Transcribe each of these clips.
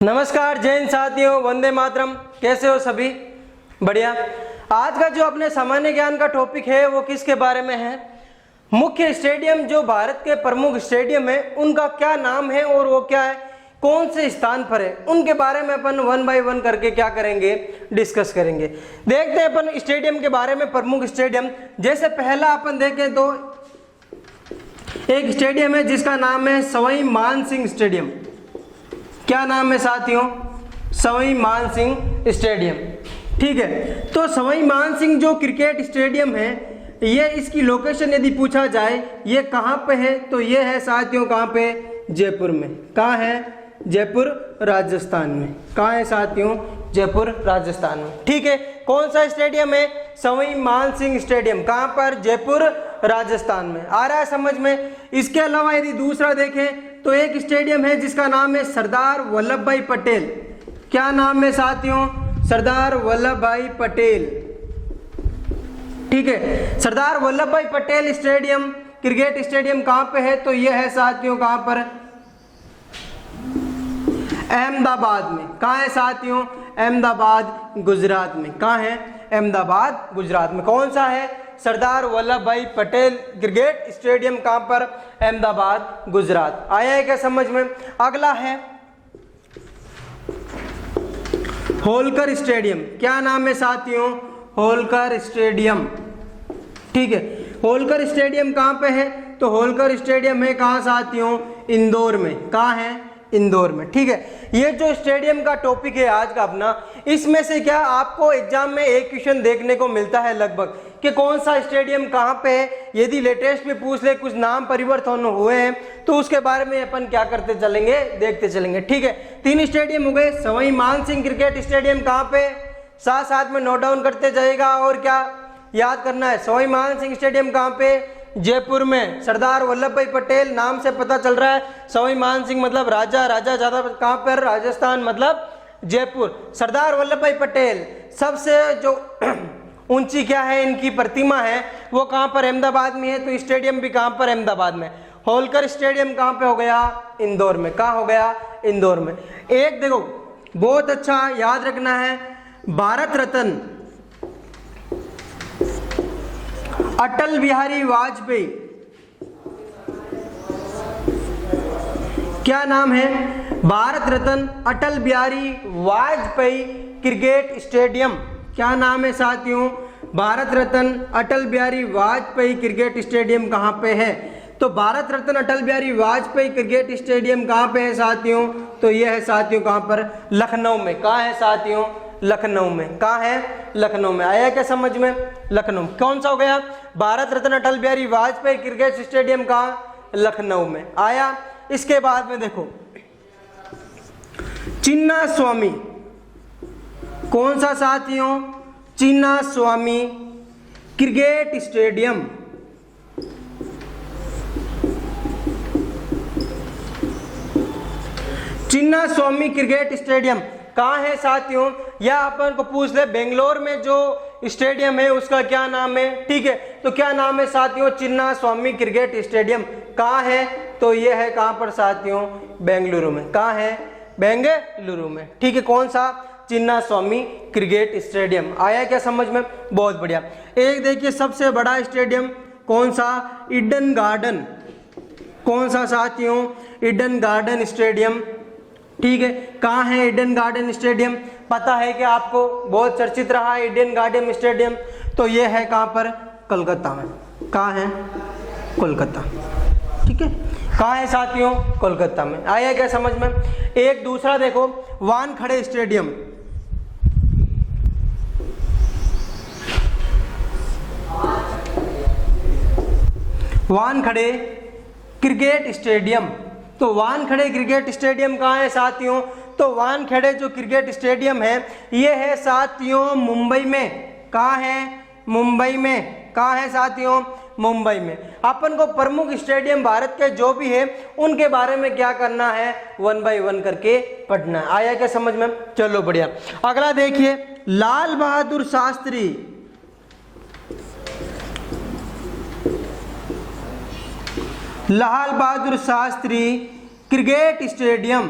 नमस्कार जय हिंद साथियों, वंदे मातरम। कैसे हो सभी? बढ़िया। आज का जो अपने सामान्य ज्ञान का टॉपिक है वो किसके बारे में है? मुख्य स्टेडियम जो भारत के प्रमुख स्टेडियम है उनका क्या नाम है और वो क्या है, कौन से स्थान पर है, उनके बारे में अपन वन बाय वन करके क्या करेंगे, डिस्कस करेंगे। देखते हैं अपन स्टेडियम के बारे में। प्रमुख स्टेडियम जैसे पहला अपन देखें तो एक स्टेडियम है जिसका नाम है सवाई मान सिंह स्टेडियम। क्या नाम है साथियों? सवाई मान सिंह स्टेडियम। ठीक है, तो सवाई मान सिंह जो क्रिकेट स्टेडियम है, ये इसकी लोकेशन यदि पूछा जाए ये कहाँ पे है, तो ये है साथियों कहाँ पे? जयपुर में। कहाँ है? जयपुर राजस्थान में। कहाँ है साथियों? जयपुर राजस्थान में। ठीक है, कौन सा स्टेडियम है? सवाई मान सिंह स्टेडियम। कहाँ पर? जयपुर राजस्थान में। आ रहा है समझ में? इसके अलावा यदि दूसरा देखें तो एक स्टेडियम है जिसका नाम है सरदार वल्लभ भाई पटेल। क्या नाम है साथियों? सरदार वल्लभ भाई पटेल। ठीक है, सरदार वल्लभ भाई पटेल स्टेडियम क्रिकेट स्टेडियम कहाँ पे है? तो यह है साथियों कहाँ पर? अहमदाबाद में। कहाँ है साथियों? अहमदाबाद गुजरात में। कहाँ है? अहमदाबाद गुजरात में। कौन सा है? सरदार वल्लभ भाई पटेल क्रिकेट स्टेडियम। कहाँ पर? अहमदाबाद गुजरात। आया है क्या समझ में? अगला है होलकर स्टेडियम। क्या नाम है साथियों? होलकर स्टेडियम। ठीक है, होलकर स्टेडियम कहाँ पे है? तो होलकर स्टेडियम है कहाँ साथियों? इंदौर में। कहाँ है? इंदौर में। ठीक है, ये जो स्टेडियम का टॉपिक है आज का अपना, इसमें से क्या आपको एग्जाम में एक क्वेश्चन देखने को मिलता है लगभग कि कौन सा स्टेडियम कहाँ पे है। यदि लेटेस्ट में पूछ ले, कुछ नाम परिवर्तन हुए हैं तो उसके बारे में अपन क्या करते चलेंगे, देखते चलेंगे। ठीक है, 3 स्टेडियम हो गए। सवाई मान सिंह क्रिकेट स्टेडियम कहाँ पे? साथ साथ में नोट डाउन करते जाएगा और क्या याद करना है। सवाई मान सिंह स्टेडियम कहाँ पे? जयपुर में। सरदार वल्लभ भाई पटेल नाम से पता चल रहा है। सवाई मान सिंह मतलब राजा, राजा ज्यादा कहाँ पर? राजस्थान मतलब जयपुर। सरदार वल्लभ भाई पटेल सबसे जो ऊंची क्या है इनकी प्रतिमा है वो कहाँ पर? अहमदाबाद में है। तो स्टेडियम भी कहाँ पर? अहमदाबाद में। होलकर स्टेडियम कहाँ पे हो गया? इंदौर में। कहाँ हो गया? इंदौर में। एक देखो बहुत अच्छा याद रखना है, भारत रत्न अटल बिहारी वाजपेयी। क्या नाम है? Bharat Ratna Atal Bihari Vajpayee cricket stadium. क्या नाम है साथियों? भारत रत्न अटल बिहारी वाजपेयी क्रिकेट स्टेडियम कहाँ पे है? तो भारत रत्न अटल बिहारी वाजपेयी क्रिकेट स्टेडियम कहाँ पे है साथियों? तो यह है साथियों कहाँ पर? लखनऊ में। कहाँ है साथियों? लखनऊ में। कहाँ है? लखनऊ में। आया क्या समझ में? लखनऊ। कौन सा हो गया? भारत रत्न अटल बिहारी वाजपेयी क्रिकेट स्टेडियम कहाँ? लखनऊ में। आया। इसके बाद में देखो चिन्ना स्वामी। कौन सा साथियों? चिन्ना स्वामी क्रिकेट स्टेडियम। चिन्ना स्वामी क्रिकेट स्टेडियम कहाँ है साथियों? या अपन को पूछ ले बेंगलोर में जो स्टेडियम है उसका क्या नाम है? ठीक है, तो क्या नाम है साथियों? चिन्ना स्वामी क्रिकेट स्टेडियम। कहाँ है? तो ये है कहाँ पर साथियों? बेंगलुरु में। कहाँ है? बेंगलुरु में। ठीक है, कौन सा? चिन्ना स्वामी क्रिकेट स्टेडियम। आया क्या समझ में? बहुत बढ़िया। एक देखिए सबसे बड़ा स्टेडियम कौन सा? Eden garden. कौन सा साथियों? Eden garden stadium. ठीक है, कहाँ है ईडन गार्डन स्टेडियम? पता है कि आपको बहुत चर्चित रहा है ईडन गार्डन स्टेडियम। तो ये है कहाँ पर? कोलकाता में। कहाँ है? कोलकाता। ठीक है, कहाँ है साथियों? कोलकाता में। आया क्या समझ में? एक दूसरा देखो Wankhede stadium. Wankhede cricket stadium. तो वानखेड़े क्रिकेट स्टेडियम कहाँ है साथियों? तो वानखेड़े जो क्रिकेट स्टेडियम है ये है साथियों मुंबई में। कहाँ है? मुंबई में। कहाँ है साथियों? मुंबई में। अपन को प्रमुख स्टेडियम भारत के जो भी है उनके बारे में क्या करना है? वन बाय वन करके पढ़ना है। आया क्या समझ में? चलो बढ़िया। अगला देखिए लाल बहादुर शास्त्री। Lal Bahadur Shastri cricket stadium.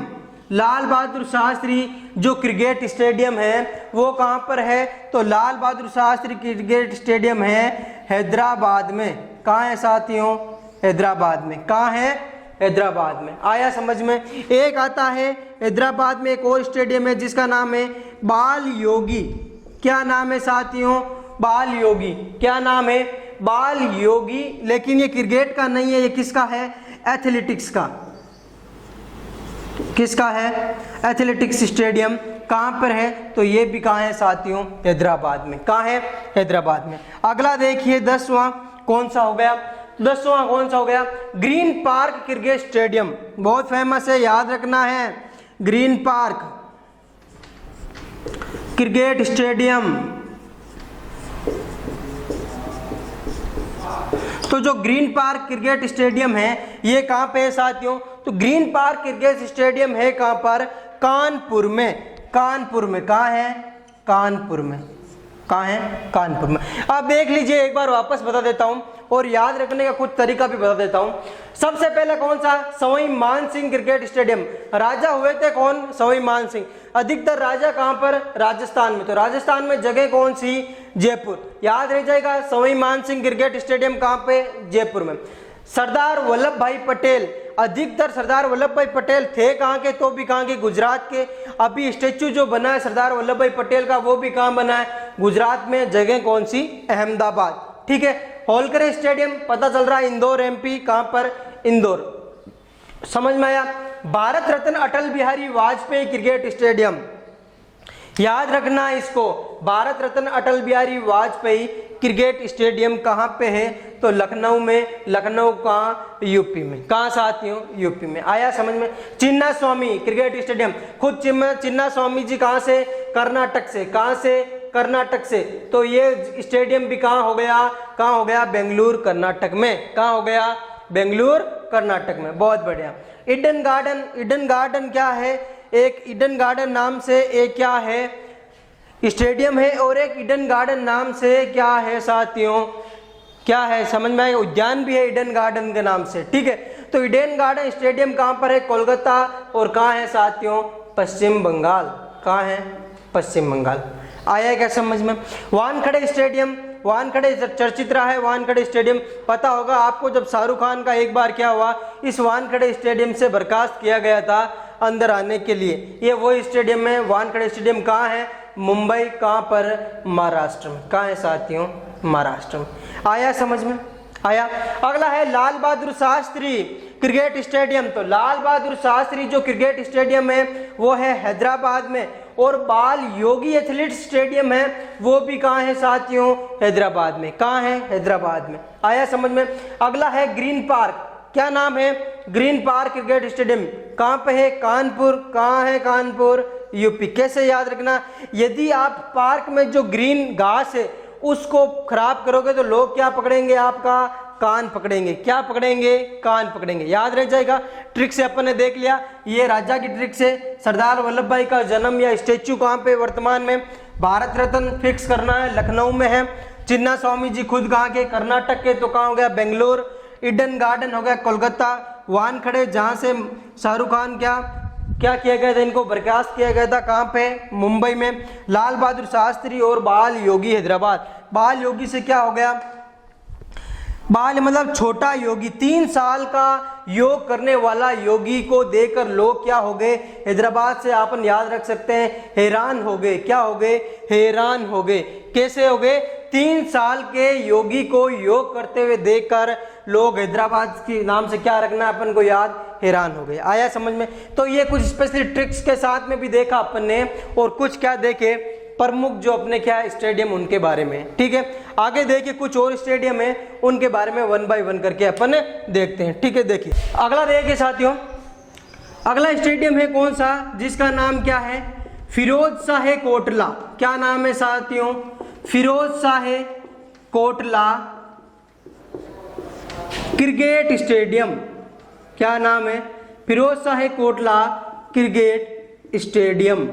लाल बहादुर शास्त्री जो क्रिकेट स्टेडियम है वो कहाँ पर है? तो लाल बहादुर शास्त्री क्रिकेट स्टेडियम है हैदराबाद में। कहाँ है साथियों? हैदराबाद में। कहाँ है? हैदराबाद में। आया समझ में? एक आता है हैदराबाद में एक और स्टेडियम है जिसका नाम है बाल योगी। क्या नाम है साथियों? बाल योगी। क्या नाम है? बाल योगी। लेकिन ये क्रिकेट का नहीं है, ये किसका है? एथलेटिक्स का। किसका है? Athletics stadium. कहाँ पर है? तो ये भी कहाँ है साथियों? हैदराबाद में। कहाँ है? हैदराबाद में। अगला देखिए 10वां कौन सा हो गया? 10वां कौन सा हो गया? Green park cricket stadium. बहुत फेमस है, याद रखना है। Green park cricket stadium. तो जो ग्रीन पार्क क्रिकेट स्टेडियम है ये कहाँ पे है साथियों? तो ग्रीन पार्क क्रिकेट स्टेडियम है कहाँ पर? कानपुर में। कानपुर में। कहाँ है? कानपुर में। कहाँ है? कानपुर में। अब देख लीजिए, एक बार वापस बता देता हूँ और याद रखने का कुछ तरीका भी बता देता हूँ। सबसे पहले कौन सा? सवाई मान सिंह क्रिकेट स्टेडियम। राजा हुए थे कौन? सवाई मान सिंह। अधिकतर राजा कहाँ पर? राजस्थान में। तो राजस्थान में जगह कौन सी? जयपुर। याद रह जाएगा। सवाई मान सिंह क्रिकेट स्टेडियम कहाँ पे? जयपुर में। सरदार वल्लभ भाई पटेल, अधिकतर सरदार वल्लभ भाई पटेल थे कहाँ के? तो भी कहाँ के? गुजरात के। अभी स्टेचू जो बना है सरदार वल्लभ भाई पटेल का वो भी कहाँ बना है? गुजरात में। जगह कौन सी? अहमदाबाद। ठीक है। होलकर स्टेडियम पता चल रहा है इंदौर एमपी। कहाँ पर? इंदौर। समझ में आया? Bharat Ratna Atal Bihari Vajpayee cricket stadium. याद रखना इसको, भारत रत्न अटल बिहारी वाजपेयी क्रिकेट स्टेडियम कहाँ पे है? तो लखनऊ में। लखनऊ कहाँ? यूपी में। कहाँ साथियों? यूपी में। आया समझ में? चिन्ना स्वामी क्रिकेट स्टेडियम, खुद चिन्ना स्वामी जी कहाँ से? कर्नाटक से। कहाँ से? कर्नाटक से। तो ये स्टेडियम भी कहाँ हो गया? कहाँ हो गया? बेंगलुरु कर्नाटक में। कहाँ हो गया? बेंगलुरु कर्नाटक में। बहुत बढ़िया। Eden garden. ईडन गार्डन क्या है? एक ईडन गार्डन नाम से एक क्या है? स्टेडियम है। और एक ईडन गार्डन नाम से क्या है साथियों? क्या है? समझ में आए? उद्यान भी है ईडन गार्डन के नाम से। ठीक है। तो ईडन गार्डन स्टेडियम कहाँ पर है? कोलकाता। और कहाँ है साथियों? पश्चिम बंगाल। कहाँ है? पश्चिम बंगाल। आया क्या समझ में? वानखेड़े स्टेडियम। वानखेड़े चर्चित रहा है। वानखेड़े स्टेडियम पता होगा आपको, जब शाहरुख खान का एक बार क्या हुआ, इस वानखेड़े स्टेडियम से बर्खास्त किया गया था अंदर आने के लिए। ये वो स्टेडियम है। वानखेड़े स्टेडियम कहाँ है? मुंबई। कहाँ पर? महाराष्ट्र में। कहाँ है साथियों? महाराष्ट्र में। आया समझ में? आया। अगला है लाल बहादुर शास्त्री क्रिकेट स्टेडियम। तो लाल बहादुर शास्त्री जो क्रिकेट स्टेडियम है वो है हैदराबाद में। और बाल योगी एथलीट स्टेडियम है वो भी कहाँ है साथियों? हैदराबाद में। कहाँ है? हैदराबाद में। आया समझ में? अगला है ग्रीन पार्क। क्या नाम है? Green park cricket stadium. कहाँ पे है? कानपुर। कहाँ है? कानपुर, यूपी। कैसे याद रखना? यदि आप पार्क में जो ग्रीन घास है उसको खराब करोगे तो लोग क्या पकड़ेंगे? आपका कान पकड़ेंगे। क्या पकड़ेंगे? कान पकड़ेंगे। याद रह जाएगा। ट्रिक से अपन ने देख लिया, ये राजा की ट्रिक से। सरदार वल्लभ भाई का जन्म या स्टेच्यू कहाँ पे वर्तमान में? भारत रत्न फिक्स करना है, लखनऊ में है। चिन्ना स्वामी जी खुद कहाँ के? कर्नाटक के। तो कहाँ हो गया? बेंगलोर। ईडन गार्डन हो गया कोलकाता। वानखेड़े जहाँ से शाहरुख खान क्या किया गया था? इनको बर्खास्त किया गया था। कहाँ पे? मुंबई में। लाल बहादुर शास्त्री और बाल योगी हैदराबाद। बाल योगी से क्या हो गया? बाल मतलब छोटा योगी। 3 साल का योग करने वाला योगी को देखकर लोग क्या हो गए? हैदराबाद से अपन याद रख सकते हैं, हैरान हो गए। क्या हो गए? हैरान हो गए। कैसे हो गए? 3 साल के योगी को योग करते हुए देखकर लोग हैदराबाद के नाम से क्या रखना है अपन को याद? हैरान हो गए। आया समझ में? तो ये कुछ स्पेशली ट्रिक्स के साथ में भी देखा अपन ने, और कुछ क्या देखे? प्रमुख जो अपने क्या स्टेडियम उनके बारे में। ठीक है। आगे देखिए कुछ और स्टेडियम है उनके बारे में 1 बाय 1 करके अपन देखते हैं। ठीक है। देखिए अगला देखिए साथियों, अगला स्टेडियम है कौन सा? जिसका नाम क्या है? फिरोज शाह कोटला। क्या नाम है साथियों? Firoz Shah Kotla cricket stadium. क्या नाम है? Firoz Shah Kotla cricket stadium.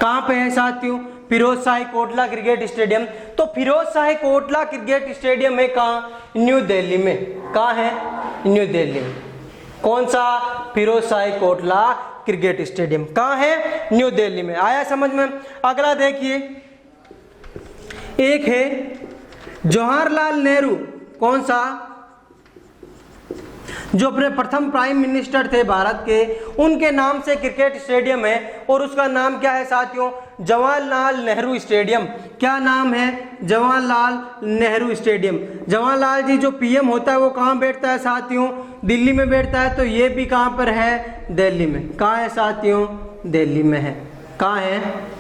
कहाँ पे है साथियों? Firoz Shah Kotla cricket stadium. तो फिरोज शाह कोटला क्रिकेट स्टेडियम है कहाँ? न्यू दिल्ली में। कहाँ है? न्यू दिल्ली में। कौन सा? फिरोज शाह कोटला क्रिकेट स्टेडियम कहाँ है? न्यू दिल्ली में। आया समझ में? अगला देखिए, एक है जवाहरलाल नेहरू, कौन सा? जो अपने प्रथम प्राइम मिनिस्टर थे भारत के, उनके नाम से क्रिकेट स्टेडियम है और उसका नाम क्या है साथियों? जवाहरलाल नेहरू स्टेडियम। क्या नाम है? जवाहरलाल नेहरू स्टेडियम। जवाहरलाल जी जो पीएम होता है वो कहाँ बैठता है साथियों? दिल्ली में बैठता है। तो ये भी कहाँ पर है? दिल्ली में। कहाँ है साथियों? दिल्ली में है। कहाँ है?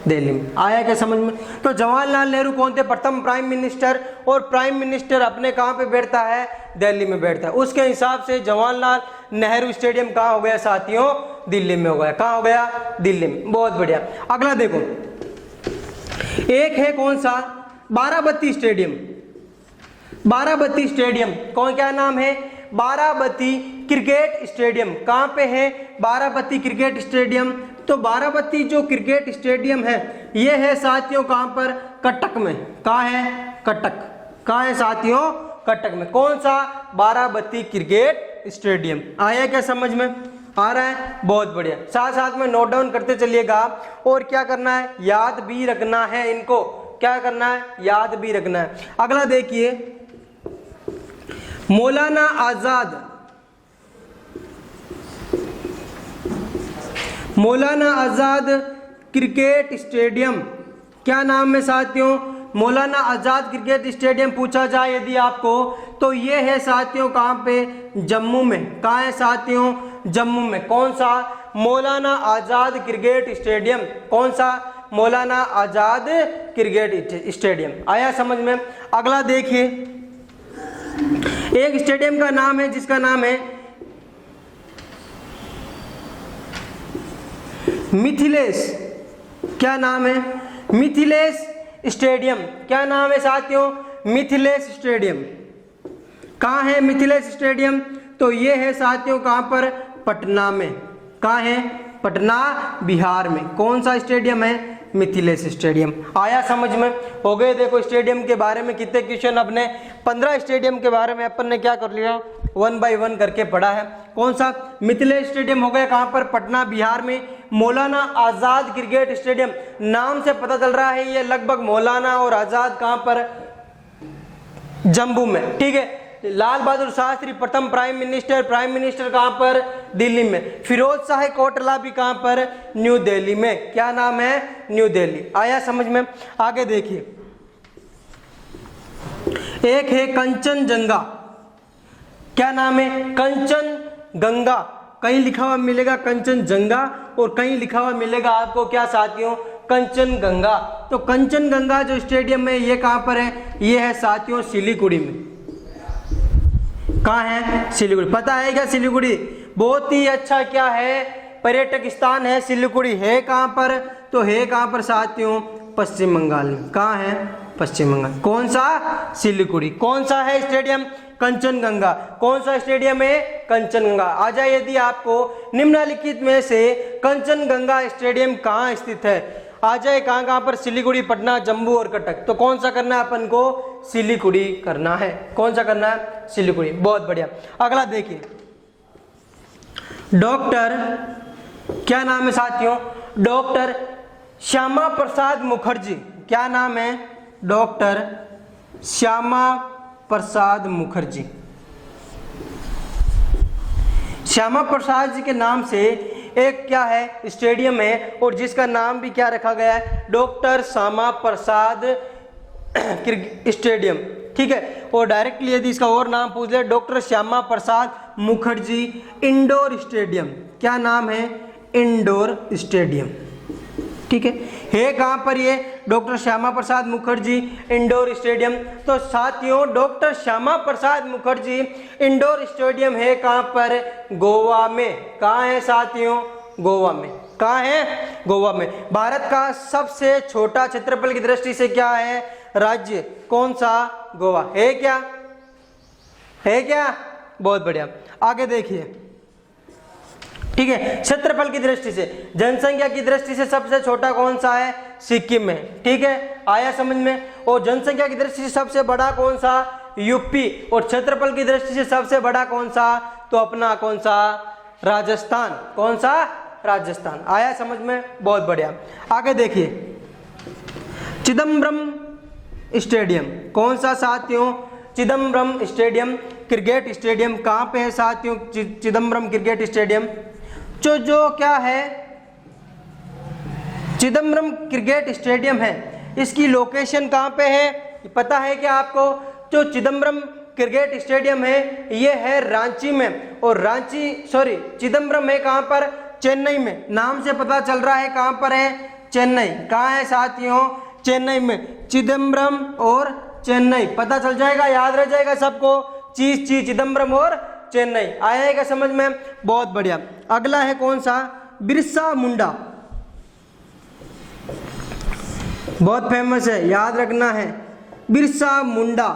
दिल्ली में। आया क्या समझ में? तो जवाहरलाल नेहरू कौन थे? प्रथम प्राइम मिनिस्टर, और प्राइम मिनिस्टर अपने कहाँ पे बैठता है? दिल्ली में बैठता है। उसके हिसाब से जवाहरलाल नेहरू स्टेडियम कहाँ हो गया साथियों? दिल्ली में हो गया। कहाँ हो गया? दिल्ली में। बहुत बढ़िया। अगला देखो, एक है कौन सा? बाराबती स्टेडियम। बाराबती स्टेडियम कौन, क्या नाम है? Barabati cricket stadium. कहाँ पे है बाराबती क्रिकेट स्टेडियम? तो बाराबती जो क्रिकेट स्टेडियम है ये है साथियों कहाँ पर? कटक में। कहाँ है? कटक। कहाँ है साथियों? कटक में। कौन सा? Barabati cricket stadium. आया क्या समझ में? आ रहा है? बहुत बढ़िया। साथ साथ में नोट डाउन करते चलिएगा और क्या करना है? याद भी रखना है इनको। क्या करना है? याद भी रखना है। अगला देखिए, मौलाना आजाद, मौलाना आजाद क्रिकेट स्टेडियम। क्या नाम है साथियों? मौलाना आजाद क्रिकेट स्टेडियम पूछा जाए यदि आपको, तो ये है साथियों कहाँ पे? जम्मू में। कहाँ है साथियों? जम्मू में। कौन सा? Maulana Azad cricket stadium. कौन सा? Maulana Azad cricket stadium. आया समझ में? अगला देखिए, एक स्टेडियम का नाम है जिसका नाम है मिथिलेश। क्या नाम है? मिथिलेश स्टेडियम। क्या नाम है साथियों? मिथिलेश स्टेडियम। कहाँ है मिथिलेश स्टेडियम? तो ये है साथियों कहाँ पर? पटना में। कहाँ है? पटना बिहार में। कौन सा स्टेडियम है? मिथिलेश स्टेडियम। आया समझ में? हो गए। देखो स्टेडियम के बारे में कितने क्वेश्चन, अपने 15 स्टेडियम के बारे में अपन ने क्या कर लिया? 1 बाय 1 करके पढ़ा है। कौन सा? मिथिलेश स्टेडियम हो गया कहाँ पर? पटना बिहार में। मौलाना आजाद क्रिकेट स्टेडियम, नाम से पता चल रहा है ये लगभग मौलाना और आजाद कहाँ पर? जम्मू में। ठीक है। लाल बहादुर शास्त्री प्रथम प्राइम मिनिस्टर कहाँ पर? दिल्ली में। फिरोज शाह कोटला भी कहाँ पर? न्यू दिल्ली में। क्या नाम है? न्यू दिल्ली। आया समझ में? आगे देखिए, एक है कंचनजंगा। क्या नाम है? कंचनगंगा। कहीं लिखा हुआ मिलेगा कंचनजंगा और कहीं लिखा हुआ मिलेगा आपको क्या साथियों? कंचनगंगा। तो कंचनगंगा जो स्टेडियम है ये कहाँ पर है? ये है साथियों सिलीगुड़ी में। कहाँ है? सिलीगुड़ी। पता है क्या सिलीगुड़ी? बहुत ही अच्छा क्या है? पर्यटक स्थान है सिलीगुड़ी। है कहाँ पर? तो है कहाँ पर साथियों? पश्चिम बंगाल में। कहाँ है? पश्चिम बंगाल। कौन सा? सिलीगुड़ी। कौन सा है स्टेडियम? कंचनगंगा। कौन सा स्टेडियम है? कंचनगंगा। आ जाए यदि आपको निम्नलिखित में से कंचनगंगा स्टेडियम कहाँ स्थित है, आ जाए कहाँ कहाँ पर? सिलीगुड़ी, पटना, जम्मू और कटक। तो कौन सा करना है अपन को? सिलीगुड़ी करना है। कौन सा करना है? सिलीगुड़ी। बहुत बढ़िया। अगला देखिए, डॉक्टर, क्या नाम है साथियों? डॉक्टर श्यामा प्रसाद मुखर्जी। क्या नाम है? डॉक्टर श्यामा प्रसाद मुखर्जी। श्यामा प्रसाद जी के नाम से एक क्या है? स्टेडियम है और जिसका नाम भी क्या रखा गया है? Doctor Shyama Prasad stadium. ठीक है। और डायरेक्टली यदि इसका और नाम पूछ ले, doctor Shyama Prasad Mukherjee indoor stadium. क्या नाम है? Indoor stadium. ठीक है कहाँ पर ये? Doctor Shyama Prasad Mukherjee indoor stadium. तो साथियों doctor Shyama Prasad Mukherjee indoor stadium है कहाँ पर? गोवा में। कहाँ है साथियों? गोवा में। कहाँ है? गोवा में। भारत का सबसे छोटा क्षेत्रफल की दृष्टि से क्या है? राज्य। कौन सा? गोवा। है क्या? है क्या? बहुत बढ़िया। आगे देखिए, ठीक है। क्षेत्रफल की दृष्टि से, जनसंख्या की दृष्टि से सबसे छोटा कौन सा है? सिक्किम में। ठीक है। आया समझ में? और जनसंख्या की दृष्टि से सबसे बड़ा कौन सा? यूपी। और क्षेत्रफल की दृष्टि से सबसे बड़ा कौन सा? तो अपना कौन सा? राजस्थान। कौन सा? राजस्थान। आया समझ में? बहुत बढ़िया। आगे देखिए, चिदम्बरम स्टेडियम कौन सा साथियों? चिदम्बरम स्टेडियम क्रिकेट स्टेडियम कहाँ पे है साथियों? चिदम्बरम क्रिकेट स्टेडियम जो क्या है, चिदम्बरम क्रिकेट स्टेडियम है, इसकी लोकेशन कहाँ पे है पता है क्या आपको? जो चिदम्बरम क्रिकेट स्टेडियम है ये है रांची में, और चिदम्बरम है कहाँ पर? चेन्नई में। नाम से पता चल रहा है कहाँ पर है? चेन्नई। कहाँ है साथियों? चेन्नई में। चिदम्बरम और चेन्नई पता चल जाएगा, याद रह जाएगा सबको। चिदम्बरम और चेन्नई। आएगा समझ में? बहुत बढ़िया। अगला है कौन सा? बिरसा मुंडा, बहुत फेमस है, याद रखना है। बिरसा मुंडा,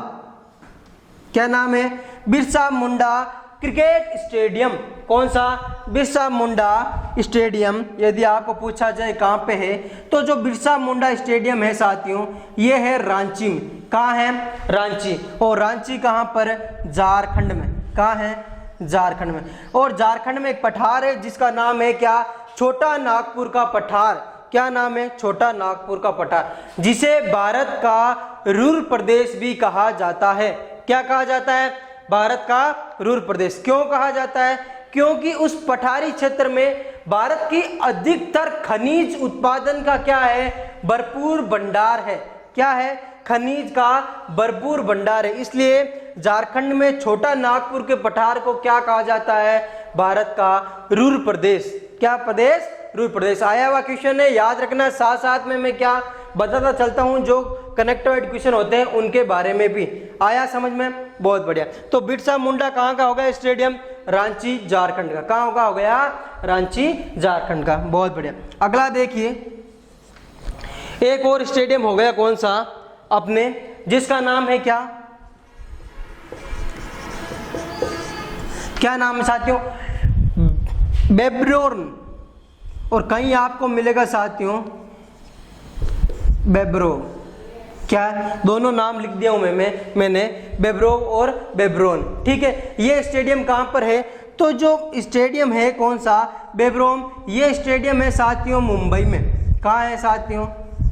क्या नाम है? Birsa Munda cricket stadium. कौन सा? बिरसा मुंडा स्टेडियम। यदि आपको पूछा जाए कहाँ पे है, तो जो बिरसा मुंडा स्टेडियम है साथियों ये है रांची में। कहाँ है? रांची। और रांची कहाँ पर? झारखंड में। कहाँ है? झारखंड में। और झारखंड में एक पठार है जिसका नाम है क्या? छोटा नागपुर का पठार। क्या नाम है? छोटा नागपुर का पठार, जिसे भारत का रूर प्रदेश भी कहा जाता है। क्या कहा जाता है? भारत का रूर प्रदेश। क्यों कहा जाता है? क्योंकि उस पठारी क्षेत्र में भारत की अधिकतर खनिज उत्पादन का क्या है? भरपूर भंडार है। क्या है? खनिज का भरपूर भंडार है। इसलिए झारखंड में छोटा नागपुर के पठार को क्या कहा जाता है? भारत का रूर प्रदेश। क्या प्रदेश? रूर प्रदेश। आया हुआ क्वेश्चन है, याद रखना। साथ साथ में मैं क्या बताता चलता हूं, जो कनेक्टेड क्वेश्चन होते हैं उनके बारे में भी। आया समझ में? बहुत बढ़िया। तो बिरसा मुंडा कहाँ का होगा स्टेडियम? रांची झारखंड का। कहाँ होगा? हो गया रांची झारखंड का। बहुत बढ़िया। अगला देखिए, एक और स्टेडियम हो गया कौन सा अपने, जिसका नाम है क्या? क्या नाम है साथियों? बेब्रोन। और कहीं आपको मिलेगा साथियों बेब्रो। क्या? दोनों नाम लिख दिया हूं मैंने बेब्रो और बेब्रोन। ठीक है। ये स्टेडियम कहां पर है? तो जो स्टेडियम है कौन सा? बेब्रोम। ये स्टेडियम है साथियों मुंबई में। कहाँ है साथियों?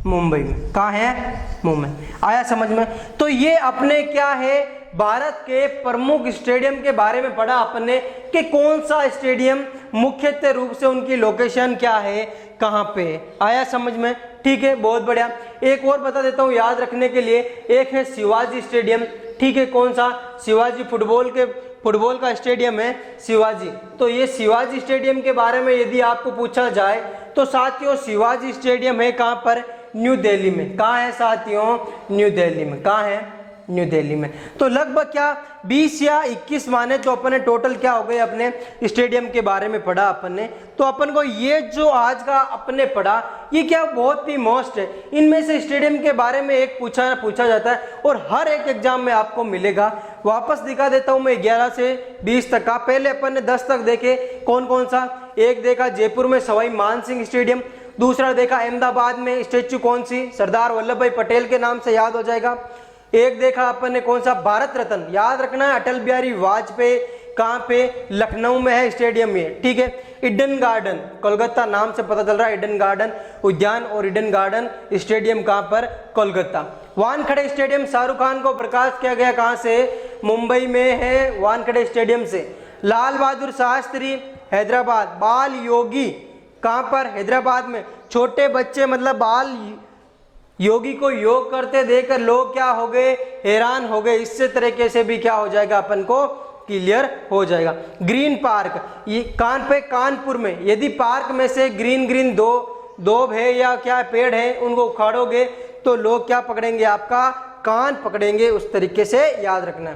मुंबई में। कहाँ है? मुंबई। आया समझ में? तो ये अपने क्या है, भारत के प्रमुख स्टेडियम के बारे में पढ़ा अपने कि कौन सा स्टेडियम मुख्यतः रूप से उनकी लोकेशन क्या है, कहाँ पे। आया समझ में? ठीक है, बहुत बढ़िया। एक और बता देता हूँ याद रखने के लिए, एक है शिवाजी स्टेडियम। ठीक है, कौन सा? शिवाजी फुटबॉल का स्टेडियम है शिवाजी। तो ये शिवाजी स्टेडियम के बारे में यदि आपको पूछा जाए तो साथियों शिवाजी स्टेडियम है कहाँ पर? न्यू दिल्ली में। कहाँ है साथियों? न्यू दिल्ली में। कहाँ है? न्यू दिल्ली में। तो लगभग क्या 20 या 21 माने तो अपन ने टोटल क्या हो गए अपने स्टेडियम के बारे में पढ़ा अपन ने। तो अपन को ये जो आज का अपने पढ़ा ये क्या बहुत ही मोस्ट है। इनमें से स्टेडियम के बारे में एक पूछा जाता है और हर एक एग्जाम में आपको मिलेगा। वापस दिखा देता हूं मैं 11 से 20 तक का। पहले अपन ने 10 तक देखे कौन कौन सा। एक देखा जयपुर में सवाई मानसिंह स्टेडियम। दूसरा देखा अहमदाबाद में स्टेच्यू कौन सी? सरदार वल्लभ भाई पटेल के नाम से याद हो जाएगा। एक देखा अपन ने कौन सा? भारत रत्न। याद रखना है अटल बिहारी वाजपेयी। कहाँ पे? लखनऊ में है स्टेडियम में। ठीक है। ईडन गार्डन कोलकाता, नाम से पता चल रहा है ईडन गार्डन उद्यान और ईडन गार्डन स्टेडियम कहाँ पर? कोलकाता। वानखेड़े स्टेडियम शाहरुख खान को प्रकाशित किया गया कहाँ से? मुंबई में है वानखेड़े स्टेडियम से। लाल बहादुर शास्त्री हैदराबाद। बाल योगी कहाँ पर? हैदराबाद में। छोटे बच्चे मतलब बाल योगी को योग करते देखकर लोग क्या हो गए? हैरान हो गए। इससे तरीके से भी क्या हो जाएगा अपन को क्लियर हो जाएगा। ग्रीन पार्क ये कानपुर में। यदि पार्क में से ग्रीन दो है या क्या पेड़ है उनको उखाड़ोगे तो लोग क्या पकड़ेंगे? आपका कान पकड़ेंगे। उस तरीके से याद रखना।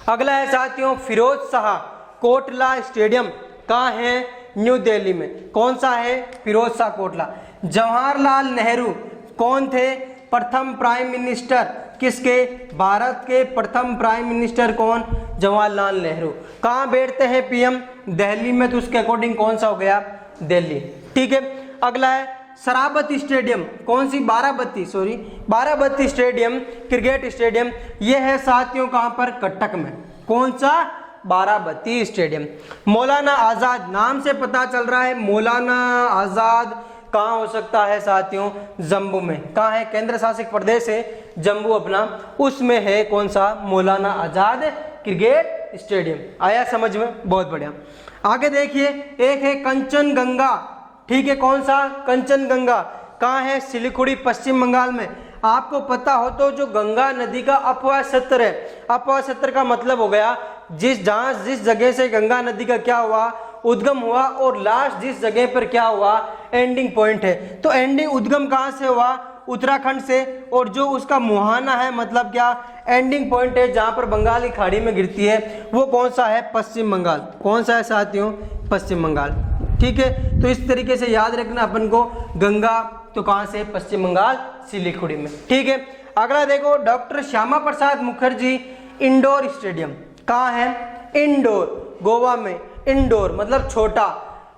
अगला है साथियों फिरोज शाह कोटला स्टेडियम। कहाँ है? न्यू दिल्ली में। कौन सा है? फिरोज शाह कोटला। जवाहरलाल नेहरू कौन थे? प्रथम प्राइम मिनिस्टर। किसके? भारत के प्रथम प्राइम मिनिस्टर कौन? जवाहरलाल नेहरू। कहाँ बैठते हैं पीएम? दिल्ली में। तो उसके अकॉर्डिंग कौन सा हो गया? दिल्ली। ठीक है। अगला है शरावती स्टेडियम। कौन सी? Barabati stadium cricket stadium. यह है साथियों कहाँ पर? कटक में। कौन सा? बाराबती स्टेडियम। मौलाना आजाद नाम से पता चल रहा है, मौलाना आजाद कहाँ हो सकता है साथियों, जम्मू में। कहाँ है, केंद्र शासित प्रदेश है जम्मू अपना, उसमें है कौन सा, मौलाना आजाद क्रिकेट स्टेडियम। आया समझ में, बहुत बढ़िया। आगे देखिए, एक है कंचनजंगा, ठीक है, कौन सा, कंचनजंगा, कहाँ है, सिलीगुड़ी पश्चिम बंगाल में। आपको पता हो तो जो गंगा नदी का अपवाह क्षेत्र है, अपवाह क्षेत्र का मतलब हो गया जिस जगह से गंगा नदी का क्या हुआ, उद्गम हुआ, और लास्ट जिस जगह पर क्या हुआ, एंडिंग पॉइंट है। तो एंडिंग उद्गम कहाँ से हुआ, उत्तराखंड से, और जो उसका मुहाना है मतलब क्या, एंडिंग पॉइंट है जहां पर बंगाल की खाड़ी में गिरती है, वो कौन सा है, पश्चिम बंगाल। कौन सा है साथियों, पश्चिम बंगाल। ठीक है, तो इस तरीके से याद रखना अपन को, गंगा तो कहां से, पश्चिम बंगाल, सिलीगुड़ी में। ठीक है, अगला देखो, doctor Shyama Prasad Mukherjee indoor stadium, कहाँ है, इंडोर, गोवा में। इंडोर मतलब छोटा,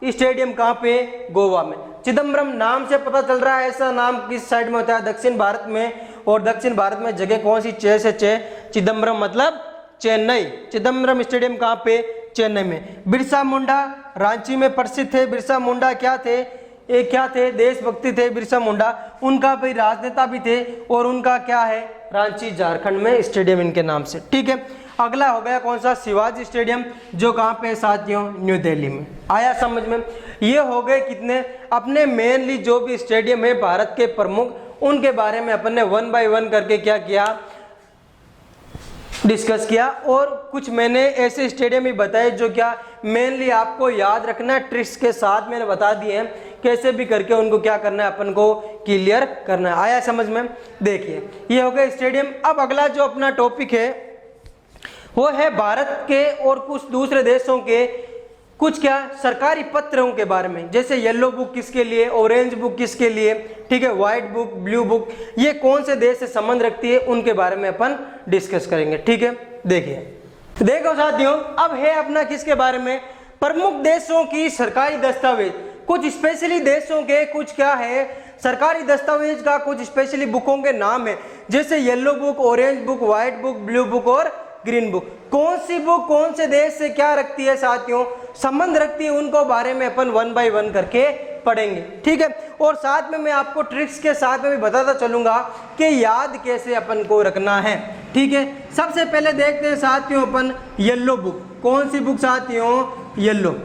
स्टेडियम कहाँ पे, गोवा में। चिदम्बरम नाम से पता चल रहा है, ऐसा नाम किस साइड में होता है, दक्षिण भारत में, और दक्षिण भारत में जगह कौन सी, चे से चे, चिदम्बरम मतलब चेन्नई। चिदम्बरम स्टेडियम कहाँ पे, चेन्नई में। बिरसा मुंडा रांची में प्रसिद्ध थे। बिरसा मुंडा क्या थे, ये क्या थे, देशभक्ति थे बिरसा मुंडा, उनका भाई राजनेता भी थे, और उनका क्या है, रांची झारखंड में स्टेडियम इनके नाम से। ठीक है, अगला हो गया कौन सा, शिवाजी स्टेडियम, जो कहाँ पे साथियों, न्यू दिल्ली में। आया समझ में, ये हो गए कितने अपने मेनली जो भी स्टेडियम है भारत के प्रमुख, उनके बारे में अपन ने 1 बाय 1 करके क्या किया, डिस्कस किया। और कुछ मैंने ऐसे स्टेडियम भी बताए जो क्या मेनली आपको याद रखना है, ट्रिक्स के साथ मैंने बता दिए हैं, कैसे भी करके उनको क्या करना है, अपन को क्लियर करना है। आया समझ में, देखिए ये हो गया स्टेडियम। अब अगला जो अपना टॉपिक है वो है भारत के और कुछ दूसरे देशों के कुछ क्या सरकारी पत्रों के बारे में, जैसे येलो बुक किसके लिए, ऑरेंज बुक किसके लिए, ठीक है, व्हाइट बुक, ब्लू बुक, ये कौन से देश से संबंध रखती है, उनके बारे में अपन डिस्कस करेंगे। ठीक है, देखिए देखो साथियों, अब है अपना किसके बारे में, प्रमुख देशों की सरकारी दस्तावेज। कुछ स्पेशली देशों के कुछ क्या है, सरकारी दस्तावेज का कुछ स्पेशली बुकों के नाम है, जैसे yellow book, orange book, white book, blue book और ग्रीन बुक। कौन सी बुक कौन से देश से क्या रखती है साथियों, संबंध रखती है, उनको बारे में अपन 1 बाय 1 करके पढ़ेंगे। ठीक है, और साथ में मैं आपको ट्रिक्स के साथ में भी बताता चलूंगा कि याद कैसे अपन को रखना है। ठीक है, सबसे पहले देखते हैं साथियों अपन येलो बुक। कौन सी बुक साथियों, येलो।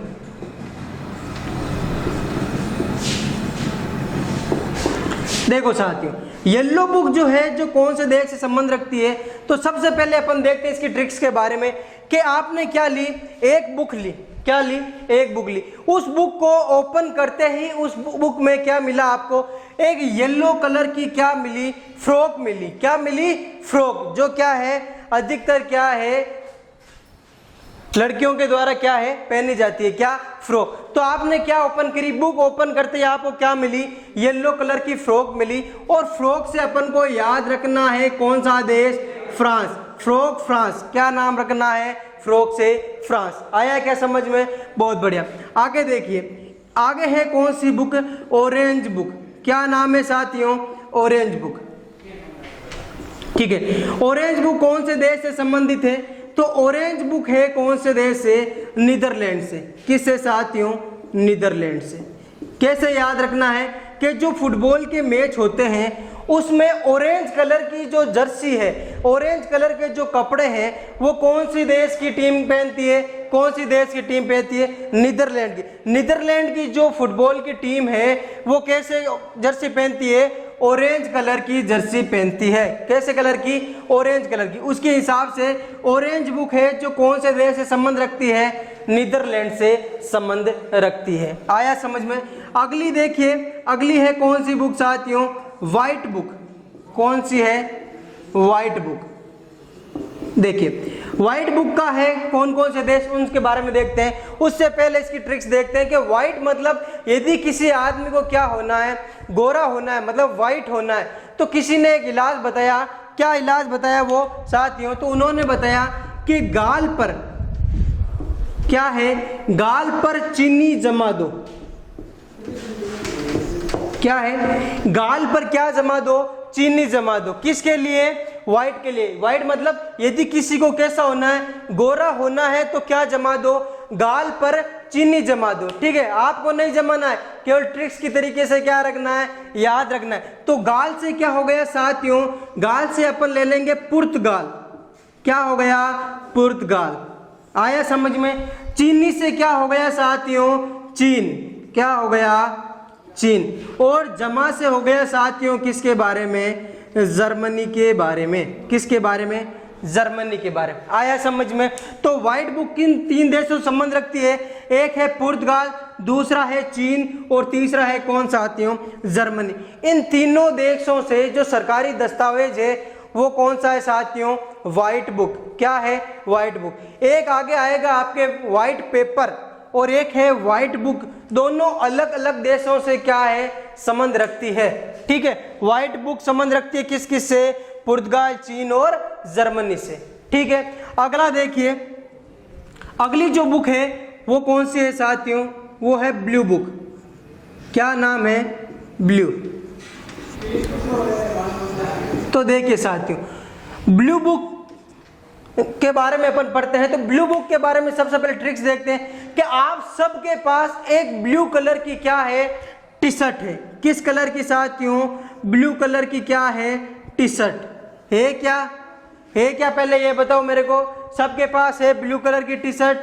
देखो साथियों, येलो बुक जो है, जो कौन से देश से संबंध रखती है, तो सबसे पहले अपन देखते हैं इसकी ट्रिक्स के बारे में कि आपने क्या ली, एक बुक ली, क्या ली, एक बुक ली। उस बुक को ओपन करते ही उस बुक में क्या मिला आपको, एक येलो कलर की क्या मिली, फ्रॉक मिली। क्या मिली, फ्रॉक, जो क्या है अधिकतर क्या है लड़कियों के द्वारा क्या है पहनी जाती है, क्या, फ्रॉक। तो आपने क्या ओपन करी, बुक ओपन करते ही आपको क्या मिली, येलो कलर की फ्रॉक मिली। और फ्रॉक से अपन को याद रखना है कौन सा देश, फ्रांस। फ्रॉक फ्रांस, क्या नाम रखना है, फ्रॉक से फ्रांस। आया क्या समझ में, बहुत बढ़िया। आगे देखिए, आगे है कौन सी बुक, ऑरेंज बुक। क्या नाम है साथियों, ऑरेंज बुक। ठीक है, ऑरेंज बुक कौन से देश से संबंधित है, तो ऑरेंज बुक है कौन से देश से, नीदरलैंड से। किससे साथियों, नीदरलैंड से। कैसे याद रखना है कि जो फुटबॉल के मैच होते हैं उसमें ऑरेंज कलर की जो जर्सी है, ऑरेंज कलर के जो कपड़े हैं, वो कौन सी देश की टीम पहनती है, कौन सी देश की टीम पहनती है, नीदरलैंड की। नीदरलैंड की जो फुटबॉल की टीम है वो कैसे जर्सी पहनती है, ऑरेंज कलर की जर्सी पहनती है। कैसे कलर की, ऑरेंज कलर की। उसके हिसाब से ऑरेंज बुक है जो कौन से देश से संबंध रखती है, नीदरलैंड से संबंध रखती है। आया समझ में। अगली देखिए, अगली है कौन सी बुक साथियों, व्हाइट बुक। कौन सी है, व्हाइट बुक। देखिए व्हाइट बुक का है कौन कौन से देश, उनके बारे में देखते हैं। उससे पहले इसकी ट्रिक्स देखते हैं कि व्हाइट मतलब यदि किसी आदमी को क्या होना है, गोरा होना है, मतलब व्हाइट होना है, तो किसी ने एक इलाज बताया। क्या इलाज बताया वो साथियों, तो उन्होंने बताया कि गाल पर क्या है, गाल पर चीनी जमा दो। क्या है, गाल पर क्या जमा दो, चीनी जमा दो। किसके लिए, व्हाइट के लिए। व्हाइट मतलब यदि किसी को कैसा होना है, गोरा होना है तो क्या जमा दो, गाल पर चीनी जमा दो। ठीक है, आपको नहीं जमाना है, केवल ट्रिक्स की तरीके से क्या रखना है, याद रखना है। तो गाल से क्या हो गया साथियों, गाल से अपन ले लेंगे पुर्तगाल। क्या हो गया, पुर्तगाल। आया समझ में। चीनी से क्या हो गया साथियों, चीन। क्या हो गया, चीन। और जमा से हो गया साथियों किसके बारे में, जर्मनी के बारे में। किसके बारे में, जर्मनी के बारे में। आया समझ में। तो व्हाइट बुक किन 3 देशों से संबंध रखती है, एक है पुर्तगाल, दूसरा है चीन और तीसरा है कौन साथियों, जर्मनी। इन तीनों देशों से जो सरकारी दस्तावेज है वो कौन सा है साथियों, व्हाइट बुक। क्या है, व्हाइट बुक। एक आगे आएगा आपके व्हाइट पेपर और एक है व्हाइट बुक। दोनों अलग अलग देशों से क्या है, संबंध रखती है। ठीक है, व्हाइट बुक संबंध रखती है किस किस से, पुर्तगाल, चीन और जर्मनी से। ठीक है, अगला देखिए, अगली जो बुक है वो कौन सी है साथियों, वो है ब्लू बुक। क्या नाम है, ब्लू। तो देखिए साथियों, ब्लू बुक के बारे में अपन पढ़ते हैं। तो ब्लू बुक के बारे में सबसे पहले ट्रिक्स देखते हैं कि आप सबके पास एक ब्लू कलर की क्या है, टी शर्ट है। किस कलर की साथियों, ब्लू कलर की क्या है, टी शर्ट है। क्या है, क्या पहले ये बताओ मेरे को, सबके पास है ब्लू कलर की टी शर्ट,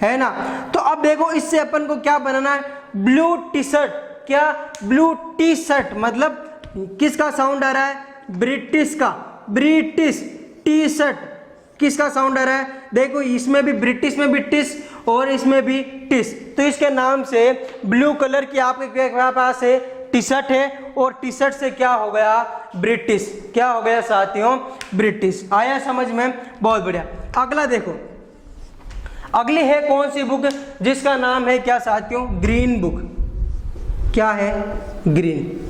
है ना। तो अब देखो इससे अपन को क्या बनाना है, ब्लू टी शर्ट। क्या, ब्लू टी शर्ट मतलब किसका साउंड आ रहा है, ब्रिटिश का। ब्रिटिश टी शर्ट किसका साउंड आ रहा है, देखो इसमें भी ब्रिटिश में भी टिस और इसमें भी टिस। तो इसके नाम से ब्लू कलर की आपके पास है टी शर्ट है और टी शर्ट से क्या हो गया, ब्रिटिश। क्या हो गया साथियों, ब्रिटिश। आया समझ में, बहुत बढ़िया। अगला देखो, अगली है कौन सी बुक जिसका नाम है क्या साथियों, ग्रीन बुक। क्या है, ग्रीन।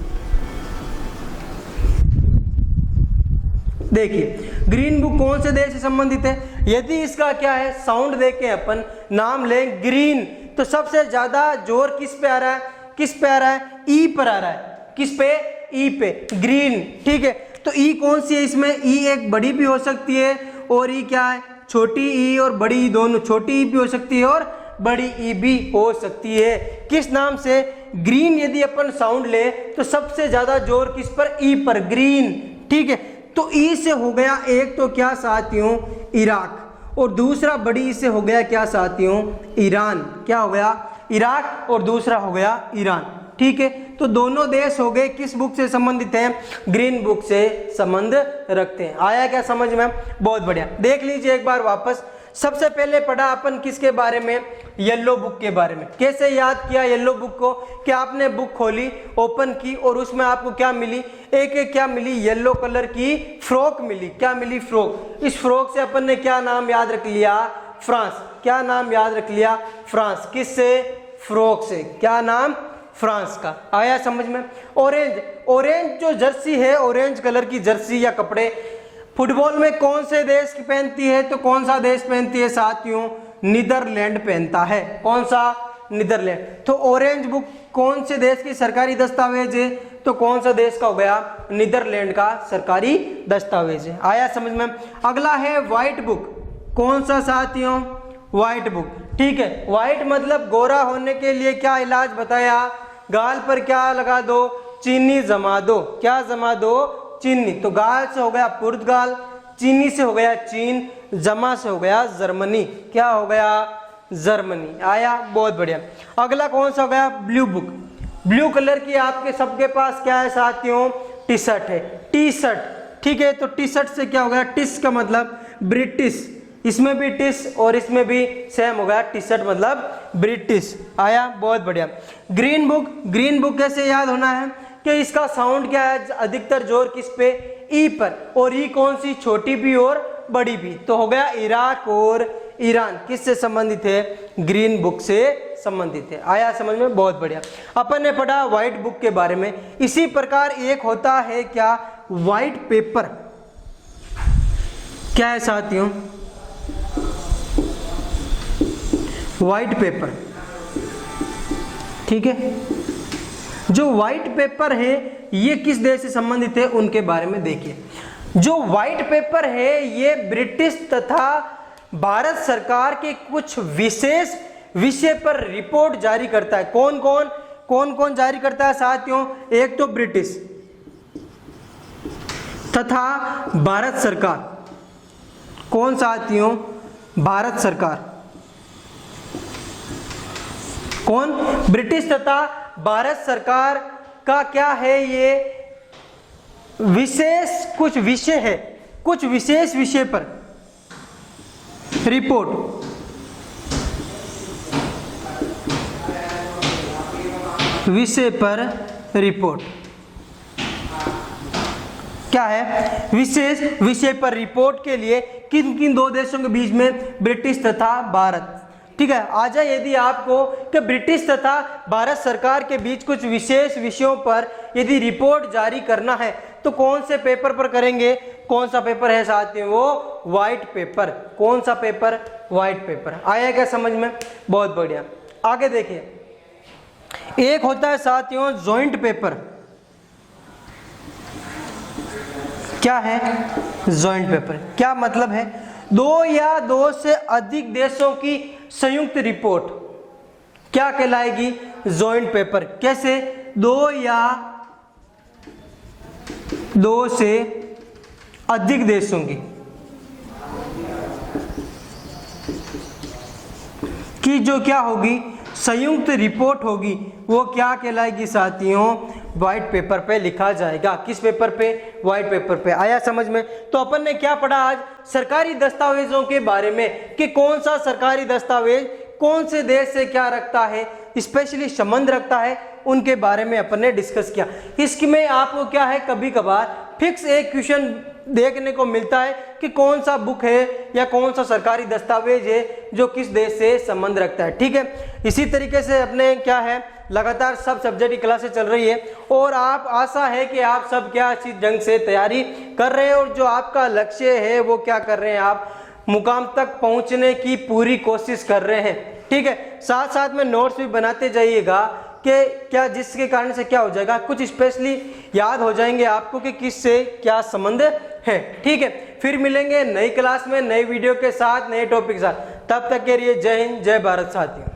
देखिए ग्रीन बुक कौन से देश से संबंधित है, यदि इसका क्या है साउंड देखें अपन, नाम लें ग्रीन, तो सबसे ज्यादा जोर किस पे आ रहा है, किस पे आ रहा है, ई पर आ रहा है। किस पे, ई पे, ग्रीन। ठीक है, तो ई कौन सी है इसमें, ई एक बड़ी भी हो सकती है और ई क्या है, छोटी ई और बड़ी ई दोनों, छोटी ई भी हो सकती है और बड़ी ई भी हो सकती है। किस नाम से, ग्रीन। यदि अपन साउंड ले तो सबसे ज्यादा जोर किस पर, ई पर, ग्रीन। ठीक है, तो ई से हो गया एक तो क्या साथियों, इराक, और दूसरा बड़ी ई से हो गया क्या साथियों, ईरान। क्या हो गया, इराक, और दूसरा हो गया ईरान। ठीक है, तो दोनों देश हो गए किस बुक से संबंधित हैं, ग्रीन बुक से संबंध रखते हैं। आया क्या समझ में, बहुत बढ़िया। देख लीजिए एक बार वापस। सबसे पहले पढ़ा अपन किसके बारे में, येलो बुक के बारे में। कैसे याद किया येलो बुक को, कि आपने बुक खोली, ओपन की और उसमें आपको क्या मिली, एक क्या मिली, येलो कलर की फ्रॉक मिली। क्या मिली, फ्रॉक। इस फ्रॉक से अपन ने क्या नाम याद रख लिया, फ्रांस। क्या नाम याद रख लिया, फ्रांस। किससे, फ्रॉक से। क्या नाम, फ्रांस का। आया समझ में। ऑरेंज, ऑरेंज जो जर्सी है, ऑरेंज कलर की जर्सी या कपड़े फुटबॉल में कौन से देश की पहनती है, तो कौन सा देश पहनती है साथियों, नीदरलैंड पहनता है। कौन सा, नीदरलैंड। तो ऑरेंज बुक कौन से देश की सरकारी दस्तावेज है, तो कौन सा देश का हो गया, नीदरलैंड का सरकारी दस्तावेज है। आया समझ में। अगला है व्हाइट बुक। कौन सा साथियों, व्हाइट बुक। ठीक है, व्हाइट मतलब गोरा होने के लिए क्या इलाज बताया, गाल पर क्या लगा दो, चीनी जमा दो। क्या जमा दो, चीनी। तो गाल से हो गया पुर्तगाल, चीनी से हो गया चीन, जमा से हो गया जर्मनी। क्या हो गया, जर्मनी। आया, बहुत बढ़िया। अगला कौन सा हो गया, ब्लू बुक। ब्लू कलर की आपके सबके पास क्या है साथियों, टी शर्ट है। T shirt. ठीक है, तो टी शर्ट से क्या हो गया, टिस का मतलब ब्रिटिश। इसमें भी टिस और इसमें भी सेम हो गया, टी शर्ट मतलब ब्रिटिश। आया, बहुत बढ़िया। ग्रीन बुक, ग्रीन बुक कैसे याद होना है कि इसका साउंड क्या है, अधिकतर जोर किस पे, ई पर, और ई कौन सी, छोटी भी और बड़ी भी। तो हो गया इराक और ईरान किससे संबंधित है, ग्रीन बुक से संबंधित है। आया समझ में, बहुत बढ़िया। अपन ने पढ़ा व्हाइट बुक के बारे में। इसी प्रकार एक होता है क्या, व्हाइट पेपर। क्या है साथियों, व्हाइट पेपर। ठीक है, जो व्हाइट पेपर है ये किस देश से संबंधित है उनके बारे में देखिए। जो व्हाइट पेपर है ये ब्रिटिश तथा भारत सरकार के कुछ विशेष विषय पर रिपोर्ट जारी करता है। कौन कौन जारी करता है साथियों? एक तो ब्रिटिश तथा भारत सरकार। कौन साथियों? भारत सरकार। कौन? ब्रिटिश तथा भारत सरकार का क्या है ये विशेष कुछ विषय है, कुछ विशेष विषय पर रिपोर्ट। विषय पर रिपोर्ट क्या है? विशेष विषय पर रिपोर्ट के लिए किन किन दो देशों के बीच में? ब्रिटिश तथा भारत। ठीक है, आ जाए यदि आपको कि ब्रिटिश तथा भारत सरकार के बीच कुछ विशेष विषयों पर यदि रिपोर्ट जारी करना है तो कौन से पेपर पर करेंगे? कौन सा पेपर है साथियों? वो व्हाइट पेपर। कौन सा पेपर? White paper. आया क्या समझ में? बहुत बढ़िया। आगे देखिए, एक होता है साथियों जॉइंट पेपर। क्या है जॉइंट पेपर? क्या मतलब है? दो या दो से अधिक देशों की संयुक्त रिपोर्ट क्या कहलाएगी? Joint paper. कैसे? दो या दो से अधिक देशों की जो क्या होगी? संयुक्त रिपोर्ट होगी, वो क्या कहलाएगी साथियों? व्हाइट पेपर पे लिखा जाएगा। किस पेपर पे? व्हाइट पेपर पे। आया समझ में? तो अपन ने क्या पढ़ा आज? सरकारी दस्तावेजों के बारे में कि कौन सा सरकारी दस्तावेज कौन से देश से क्या रखता है, स्पेशली संबंध रखता है, उनके बारे में अपन ने डिस्कस किया। इसमें आपको क्या है, कभी कभार फिक्स एक क्वेश्चन देखने को मिलता है कि कौन सा बुक है या कौन सा सरकारी दस्तावेज है जो किस देश से संबंध रखता है। ठीक है, इसी तरीके से अपने क्या है लगातार सब सब्जेक्ट की क्लासेस चल रही है और आप आशा है कि आप सब क्या अच्छी ढंग से तैयारी कर रहे हैं और जो आपका लक्ष्य है वो क्या कर रहे हैं, आप मुकाम तक पहुंचने की पूरी कोशिश कर रहे हैं। ठीक है, साथ साथ में नोट्स भी बनाते जाइएगा कि क्या जिसके कारण से क्या हो जाएगा, कुछ स्पेशली याद हो जाएंगे आपको कि किससे क्या संबंध है। ठीक है, फिर मिलेंगे नई क्लास में नई वीडियो के साथ, नए टॉपिक के साथ। तब तक के लिए जय हिंद, जय भारत साथियों।